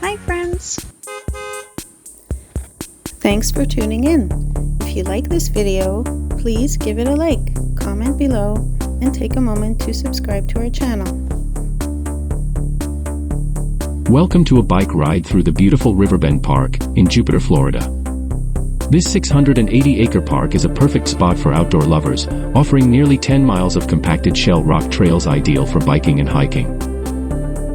Hi friends! Thanks for tuning in. If you like this video, please give it a like, comment below, and take a moment to subscribe to our channel. Welcome to a bike ride through the beautiful Riverbend Park in Jupiter, Florida. This 680-acre park is a perfect spot for outdoor lovers, offering nearly 10 miles of compacted shell rock trails ideal for biking and hiking.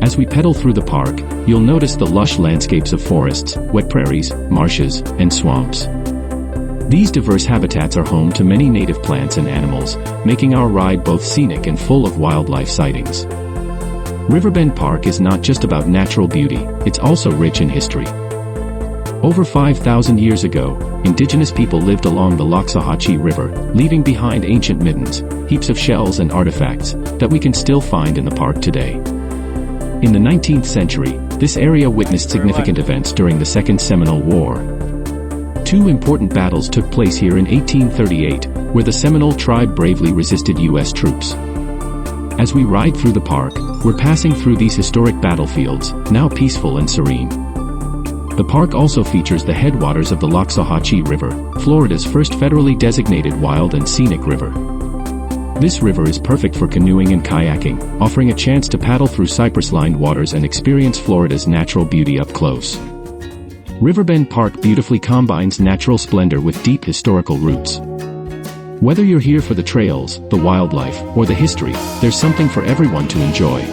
As we pedal through the park, you'll notice the lush landscapes of forests, wet prairies, marshes, and swamps. These diverse habitats are home to many native plants and animals, making our ride both scenic and full of wildlife sightings. Riverbend Park is not just about natural beauty, it's also rich in history. Over 5,000 years ago, indigenous people lived along the Loxahatchee River, leaving behind ancient middens, heaps of shells and artifacts that we can still find in the park today. In the 19th century, this area witnessed significant events during the Second Seminole War. Two important battles took place here in 1838, where the Seminole tribe bravely resisted U.S. troops. As we ride through the park, we're passing through these historic battlefields, now peaceful and serene. The park also features the headwaters of the Loxahatchee River, Florida's first federally designated wild and scenic river. This river is perfect for canoeing and kayaking, offering a chance to paddle through cypress-lined waters and experience Florida's natural beauty up close. Riverbend Park beautifully combines natural splendor with deep historical roots. Whether you're here for the trails, the wildlife, or the history, there's something for everyone to enjoy.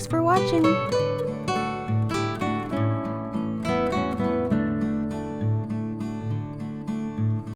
Thanks for watching!